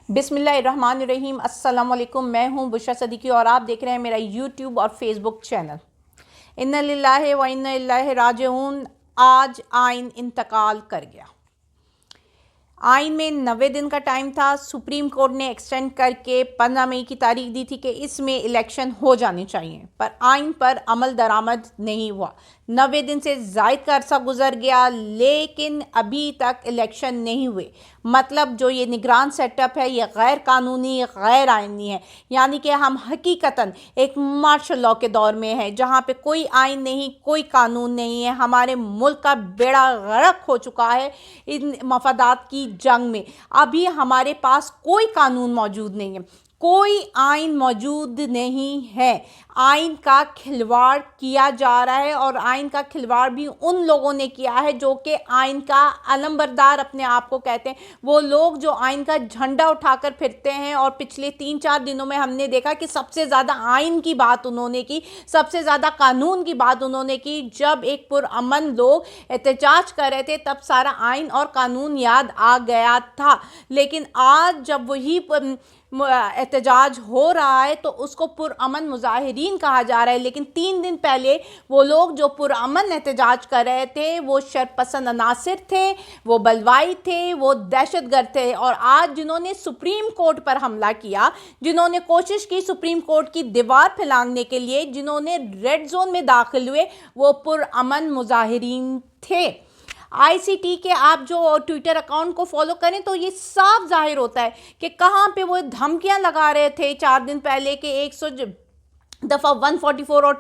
بسم اللہ الرحمن الرحیم۔ السلام علیکم، میں ہوں بشرا صدیقی اور آپ دیکھ رہے ہیں میرا یوٹیوب اور فیس بک چینل۔ انا للہ و انا الیہ راجعون۔ آج آئین انتقال کر گیا۔ آئین میں 90 دن کا ٹائم تھا، سپریم کورٹ نے ایکسٹینڈ کر کے 15 مئی کی تاریخ دی تھی کہ اس میں الیکشن ہو جانے چاہیے، پر آئین پر عمل درآمد نہیں ہوا۔ 90 دن سے زائد کا عرصہ گزر گیا لیکن ابھی تک الیکشن نہیں ہوئے۔ مطلب جو یہ نگران سیٹ اپ ہے یہ غیر قانونی، غیر آئینی ہے، یعنی کہ ہم حقیقتاً ایک مارشل لاء کے دور میں ہیں جہاں پہ کوئی آئین نہیں، کوئی قانون نہیں ہے۔ ہمارے ملک کا بیڑا غرق ہو چکا ہے ان مفادات کی جنگ میں۔ ابھی ہمارے پاس کوئی قانون موجود نہیں ہے، کوئی آئین موجود نہیں ہے۔ آئین کا کھلواڑ کیا جا رہا ہے اور آئین کا کھلواڑ بھی ان لوگوں نے کیا ہے جو کہ آئین کا علمبردار اپنے آپ کو کہتے ہیں۔ وہ لوگ جو آئین کا جھنڈا اٹھا کر پھرتے ہیں، اور پچھلے 3-4 دنوں میں ہم نے دیکھا کہ سب سے زیادہ آئین کی بات انہوں نے کی، سب سے زیادہ قانون کی بات انہوں نے کی۔ جب ایک پرامن لوگ احتجاج کر رہے تھے تب سارا آئین اور قانون یاد آ گیا تھا، لیکن آج جب وہی احتجاج ہو رہا ہے تو اس کو پرامن مظاہرین کہا جا رہا ہے، لیکن 3 دن پہلے وہ لوگ جو پرامن احتجاج کر رہے تھے وہ شرپسند عناصر تھے، وہ بلوائی تھے، وہ دہشت گرد تھے۔ اور آج جنہوں نے سپریم کورٹ پر حملہ کیا، جنہوں نے کوشش کی سپریم کورٹ کی دیوار پھیلانے کے لیے، جنہوں نے ریڈ زون میں داخل ہوئے، وہ پرامن مظاہرین تھے۔ آئی سی ٹی کے آپ جو ٹویٹر اکاؤنٹ کو فالو کریں تو یہ صاف ظاہر ہوتا ہے کہ کہاں پہ وہ دھمکیاں لگا رہے تھے 4 دن پہلے کہ 100 دفعہ 144 اور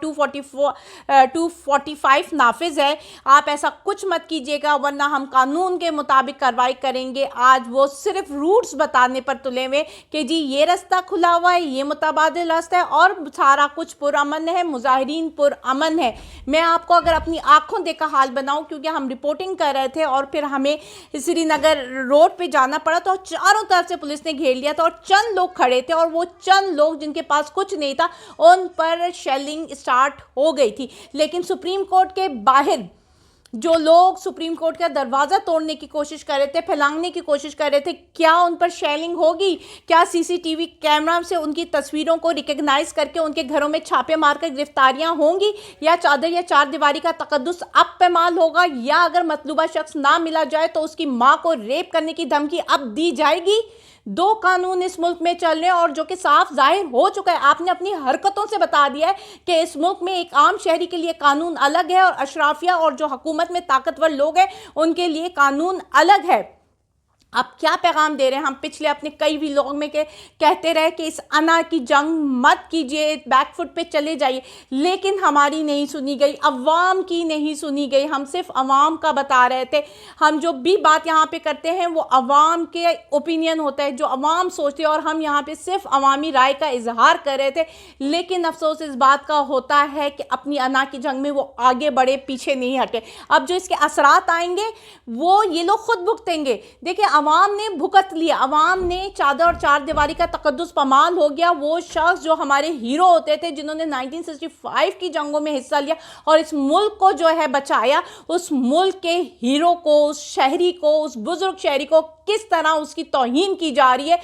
245 نافذ ہے، آپ ایسا کچھ مت کیجیے گا ورنہ ہم قانون کے مطابق کارروائی کریں گے۔ آج وہ صرف روٹس بتانے پر تلے ہوئے کہ جی یہ رستہ کھلا ہوا ہے، یہ متبادل رستہ ہے اور سارا کچھ پرامن ہے، مظاہرین پرامن ہے۔ میں آپ کو اگر اپنی آنکھوں دیکھا حال بناؤں، کیونکہ ہم رپورٹنگ کر رہے تھے اور پھر ہمیں سری نگر روڈ پہ جانا پڑا تو چاروں طرف سے پولیس نے گھیر لیا تھا اور چند لوگ کھڑے تھے، اور وہ چند لوگ جن کے پاس کچھ نہیں تھا ان پر شیلنگ سٹارٹ ہو گئی تھی۔ لیکن سپریم کورٹ کے باہر جو لوگ سپریم کورٹ کا دروازہ توڑنے کی کوشش کر رہے تھے، پھیلانے کی کوشش کر رہے تھے، کیا ان پر شیلنگ ہوگی؟ کیا سی سی ٹی وی کیمرہ سے ان کی تصویروں کو ریکگنائز کر کے ان کے گھروں میں چھاپے مار کر گرفتاریاں ہوں گی؟ یا چادر یا چار دیواری کا تقدس اب پامال ہوگا؟ یا اگر مطلوبہ شخص نہ ملا جائے تو اس کی ماں کو ریپ کرنے کی دھمکی اب دی جائے گی؟ 2 قانون اس ملک میں چل رہے ہیں اور جو کہ صاف ظاہر ہو چکا ہے، آپ نے اپنی حرکتوں سے بتا دیا ہے کہ اس ملک میں ایک عام شہری کے لیے قانون الگ ہے اور اشرافیہ اور جو حکومت میں طاقتور لوگ ہیں ان کے لیے قانون الگ ہے۔ اب کیا پیغام دے رہے ہیں؟ ہم پچھلے اپنے کئی بھی لوگوں میں کہتے رہے کہ اس انا کی جنگ مت کیجئے، بیک فٹ پہ چلے جائیے، لیکن ہماری نہیں سنی گئی، عوام کی نہیں سنی گئی۔ ہم صرف عوام کا بتا رہے تھے، ہم جو بھی بات یہاں پہ کرتے ہیں وہ عوام کے اوپینین ہوتا ہے، جو عوام سوچتے ہیں، اور ہم یہاں پہ صرف عوامی رائے کا اظہار کر رہے تھے۔ لیکن افسوس اس بات کا ہوتا ہے کہ اپنی انا کی جنگ میں وہ آگے بڑھے، پیچھے نہیں ہٹے۔ اب جو اس کے اثرات آئیں گے وہ یہ لوگ خود بھگتیں گے۔ دیکھیں، عوام نے بھگت لیا، عوام نے چادر اور چار دیواری کا تقدس پامال ہو گیا۔ وہ شخص جو ہمارے ہیرو ہوتے تھے، جنہوں نے 1965 کی جنگوں میں حصہ لیا اور اس ملک کو جو ہے بچایا، اس ملک کے ہیرو کو، اس شہری کو، اس بزرگ شہری کو کس طرح اس کی توہین کی جا رہی ہے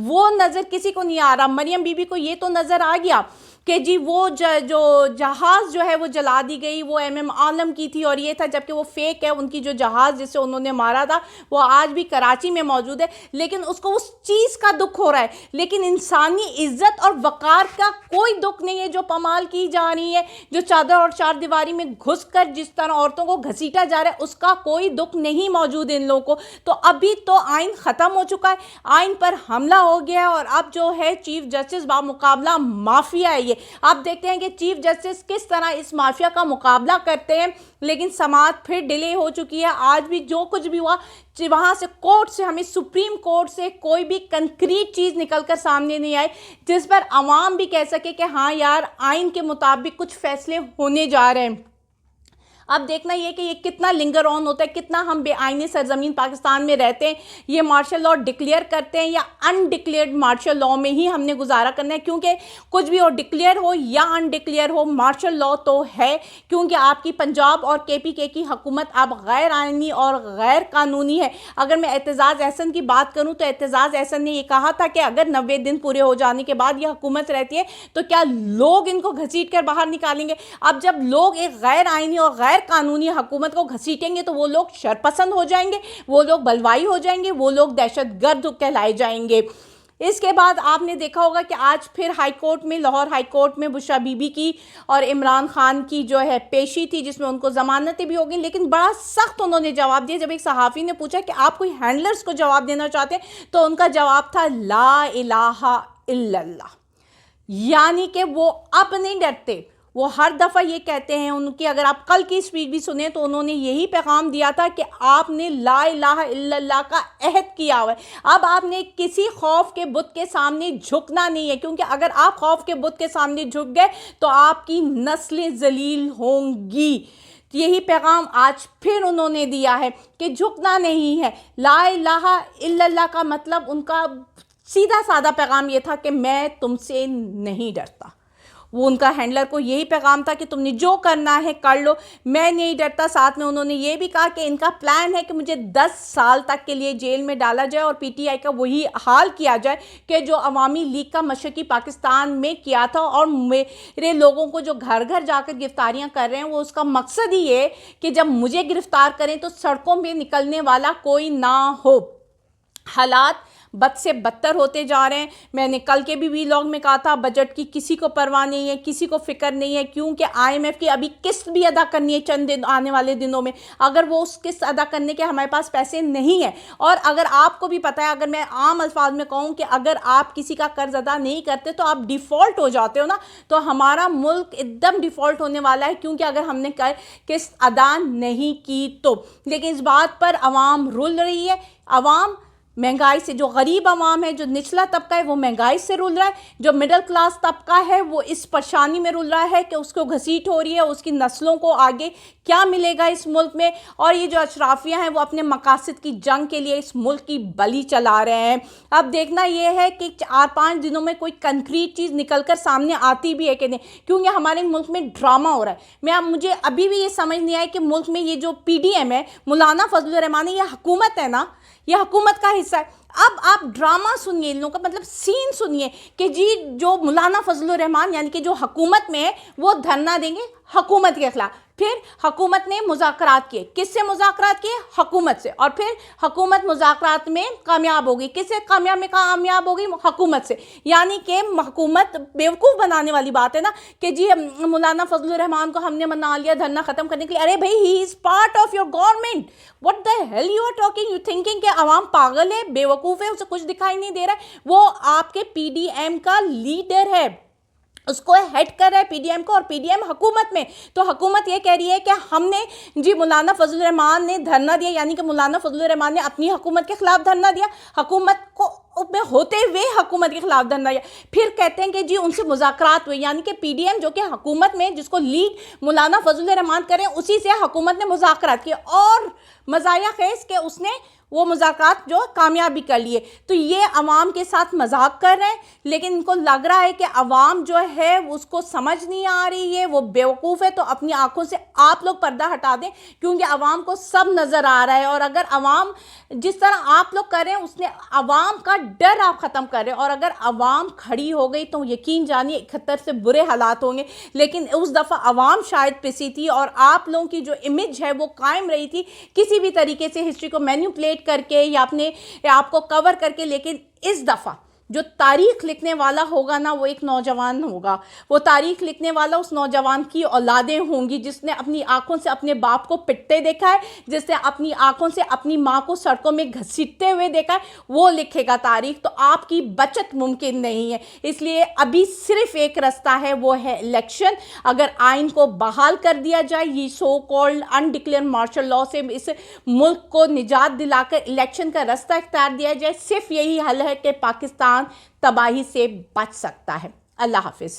وہ نظر کسی کو نہیں آ رہا۔ مریم بی بی کو یہ تو نظر آ گیا کہ جی وہ جو جہاز جو ہے وہ جلا دی گئی، وہ ایم عالم کی تھی اور یہ تھا، جبکہ وہ فیک ہے۔ ان کی جو جہاز جس سے انہوں نے مارا تھا وہ آج بھی کراچی میں موجود ہے، لیکن اس کو اس چیز کا دکھ ہو رہا ہے، لیکن انسانی عزت اور وقار کا کوئی دکھ نہیں ہے جو پامال کی جا رہی ہے، جو چادر اور چار دیواری میں گھس کر جس طرح عورتوں کو گھسیٹا جا رہا ہے اس کا کوئی دکھ نہیں موجود ان لوگوں کو۔ تو ابھی تو آئین ختم ہو چکا ہے، آئین پر حملہ ہو گیا اور اب جو ہے چیف جسٹس بامقابلہ مافیا ہے۔ آپ دیکھتے ہیں کہ چیف جسٹس کس طرح اس مافیا کا مقابلہ کرتے ہیں، لیکن سماعت پھر ڈیلے ہو چکی ہے۔ آج بھی جو کچھ بھی ہوا وہاں سے کورٹ سے، ہمیں سپریم کورٹ سے کوئی بھی کنکریٹ چیز نکل کر سامنے نہیں آئی جس پر عوام بھی کہہ سکے کہ ہاں یار آئین کے مطابق کچھ فیصلے ہونے جا رہے ہیں۔ اب دیکھنا یہ کہ یہ کتنا لنگر آن ہوتا ہے, کتنا ہم بے آئینی سرزمین پاکستان میں رہتے ہیں. یہ مارشل لاء ڈکلیئر کرتے ہیں یا انڈکلیئرڈ مارشل لاء میں ہی ہم نے گزارا کرنا ہے, کیونکہ کچھ بھی ہو, ڈکلیئر ہو یا انڈکلیئر ہو, مارشل لاء تو ہے. کیونکہ آپ کی پنجاب اور KPK کی حکومت اب غیر آئینی اور غیر قانونی ہے. اگر میں اعتزاز احسن کی بات کروں تو اعتزاز احسن نے یہ کہا تھا کہ اگر 90 دن پورے ہو جانے کے بعد یہ حکومت رہتی ہے تو کیا لوگ ان کو گھسیٹ کر باہر نکالیں گے. اب جب لوگ ایک غیر آئینی اور غیر قانونی حکومت کو گھسیٹیں گے تو وہ لوگ شرپسند ہو جائیں گے, وہ لوگ بلوائی ہو جائیں گے, وہ لوگ دہشت گرد کہلائے جائیں گے. اس کے بعد آپ نے دیکھا ہوگا کہ آج پھر ہائی کورٹ میں, لاہور ہائی کورٹ میں بشرا بی بی کی اور عمران خان کی جو ہے پیشی تھی, جس میں ان کو ضمانتیں بھی ہو گئیں, لیکن بڑا سخت انہوں نے جواب دیا. جب ایک صحافی نے پوچھا کہ آپ کوئی ہینڈلرز کو جواب دینا چاہتے ہیں تو ان کا جواب تھا لا الہ الا اللہ. یعنی کہ وہ اب نہیں ڈرتے. وہ ہر دفعہ یہ کہتے ہیں, ان کی اگر آپ کل کی اسپیچ بھی سنیں تو انہوں نے یہی پیغام دیا تھا کہ آپ نے لا الہ الا اللہ کا عہد کیا ہوا ہے. اب آپ نے کسی خوف کے بت کے سامنے جھکنا نہیں ہے, کیونکہ اگر آپ خوف کے بت کے سامنے جھک گئے تو آپ کی نسلیں ذلیل ہوں گی. یہی پیغام آج پھر انہوں نے دیا ہے کہ جھکنا نہیں ہے. لا الہ الا اللہ کا مطلب ان کا سیدھا سادہ پیغام یہ تھا کہ میں تم سے نہیں ڈرتا. وہ ان کا ہینڈلر کو یہی پیغام تھا کہ تم نے جو کرنا ہے کر لو, میں نہیں ڈرتا. ساتھ میں انہوں نے یہ بھی کہا کہ ان کا پلان ہے کہ مجھے 10 سال تک کے لیے جیل میں ڈالا جائے اور PTI کا وہی حال کیا جائے کہ جو عوامی لیگ کا مشرقی پاکستان میں کیا تھا. اور میرے لوگوں کو جو گھر گھر جا کر گرفتاریاں کر رہے ہیں, وہ اس کا مقصد ہی یہ کہ جب مجھے گرفتار کریں تو سڑکوں میں نکلنے والا کوئی نہ ہو. حالات بد سے بدتر ہوتے جا رہے ہیں. میں نے کل کے بھی ویلاگ میں کہا تھا بجٹ کی کسی کو پرواہ نہیں ہے, کسی کو فکر نہیں ہے, کیونکہ IMF کی ابھی قسط بھی ادا کرنی ہے چند دن آنے والے دنوں میں. اگر وہ اس قسط ادا کرنے کے ہمارے پاس پیسے نہیں ہیں, اور اگر آپ کو بھی پتہ ہے, اگر میں عام الفاظ میں کہوں کہ اگر آپ کسی کا قرض ادا نہیں کرتے تو آپ ڈیفالٹ ہو جاتے ہو نا, تو ہمارا ملک ایک دم ڈیفالٹ ہونے والا ہے, کیونکہ اگر ہم نے قسط ادا نہیں کی تو. لیکن اس بات پر عوام رول رہی ہے. عوام مہنگائی سے, جو غریب عوام ہے, جو نچلا طبقہ ہے, وہ مہنگائی سے رول رہا ہے. جو مڈل کلاس طبقہ ہے وہ اس پریشانی میں رول رہا ہے کہ اس کو گھسیٹ ہو رہی ہے, اس کی نسلوں کو آگے کیا ملے گا اس ملک میں. اور یہ جو اشرافیہ ہیں وہ اپنے مقاصد کی جنگ کے لیے اس ملک کی بلی چلا رہے ہیں. اب دیکھنا یہ ہے کہ 4-5 دنوں میں کوئی کنکریٹ چیز نکل کر سامنے آتی بھی ہے کہ نہیں, کیونکہ ہمارے ملک میں ڈرامہ ہو رہا ہے. مجھے ابھی بھی یہ سمجھ نہیں آیا کہ ملک میں یہ جو PDM ہے, مولانا فضل الرحمان, یہ حکومت ہے نا, یہ حکومت کا حصہ ہے. اب آپ ڈرامہ سنیے, ان لوگوں کا مطلب سین سنیے کہ جی جو مولانا فضل الرحمان یعنی کہ جو حکومت میں ہے وہ دھرنا دیں گے حکومت کے خلاف. پھر حکومت نے مذاکرات کیے, کس سے مذاکرات کیے؟ حکومت سے. اور پھر حکومت مذاکرات میں کامیاب ہوگی, کس سے کامیاب ہوگی؟ حکومت سے. یعنی کہ حکومت بیوقوف بنانے والی بات ہے نا کہ جی مولانا فضل الرحمان کو ہم نے منا لیا دھرنا ختم کرنے کے لیے. ارے بھائی, he is part of your government. What the hell you are talking? You thinking کہ عوام پاگل ہے, بیوقوف ہے, اسے کچھ دکھائی نہیں دے رہا ہے. وہ آپ کے PDM کا لیڈر ہے, اس کو ہیڈ کر رہا ہے PDM کو, اور PDM حکومت میں. تو حکومت یہ کہہ رہی ہے کہ ہم نے جی مولانا فضل الرحمان نے دھرنا دیا, یعنی کہ مولانا فضل الرحمان نے اپنی حکومت کے خلاف دھرنا دیا, حکومت کو میں ہوتے ہوئے حکومت کے خلاف دھرنا دیا. پھر کہتے ہیں کہ جی ان سے مذاکرات ہوئے, یعنی کہ PDM جو کہ حکومت میں جس کو لیڈ مولانا فضل الرحمان کریں, اسی سے حکومت نے مذاکرات کیے, اور مزایا خیز کہ اس نے وہ مذاکرات جو کامیاب بھی کر لیے. تو یہ عوام کے ساتھ مذاق کر رہے ہیں, لیکن ان کو لگ رہا ہے کہ عوام جو ہے اس کو سمجھ نہیں آ رہی ہے, وہ بیوقوف ہے. تو اپنی آنکھوں سے آپ لوگ پردہ ہٹا دیں, کیونکہ عوام کو سب نظر آ رہا ہے. اور اگر عوام جس طرح آپ لوگ کر رہے ہیں, اس نے عوام کا ڈر آپ ختم کر رہے ہیں. اور اگر عوام کھڑی ہو گئی تو یقین جانیے 71 سے برے حالات ہوں گے. لیکن اس دفعہ عوام شاید پسی تھی, اور آپ لوگوں کی جو امیج ہے وہ قائم رہی تھی کسی بھی طریقے سے ہسٹری کو مینیپولیٹ کر کے یا اپنے آپ کو کور کر کے. لیکن اس دفعہ جو تاریخ لکھنے والا ہوگا نا, وہ ایک نوجوان ہوگا. وہ تاریخ لکھنے والا اس نوجوان کی اولادیں ہوں گی جس نے اپنی آنکھوں سے اپنے باپ کو پٹتے دیکھا ہے, جس نے اپنی آنکھوں سے اپنی ماں کو سڑکوں میں گھسیٹتے ہوئے دیکھا ہے, وہ لکھے گا تاریخ. تو آپ کی بچت ممکن نہیں ہے. اس لیے ابھی صرف ایک رستہ ہے, وہ ہے الیکشن. اگر آئین کو بحال کر دیا جائے, یہ سو کالڈ انڈکلیئر مارشل لاء سے اس ملک کو نجات دلا کر الیکشن کا رستہ اختیار دیا جائے, صرف یہی حل ہے کہ پاکستان تباہی سے بچ سکتا ہے. اللہ حافظ.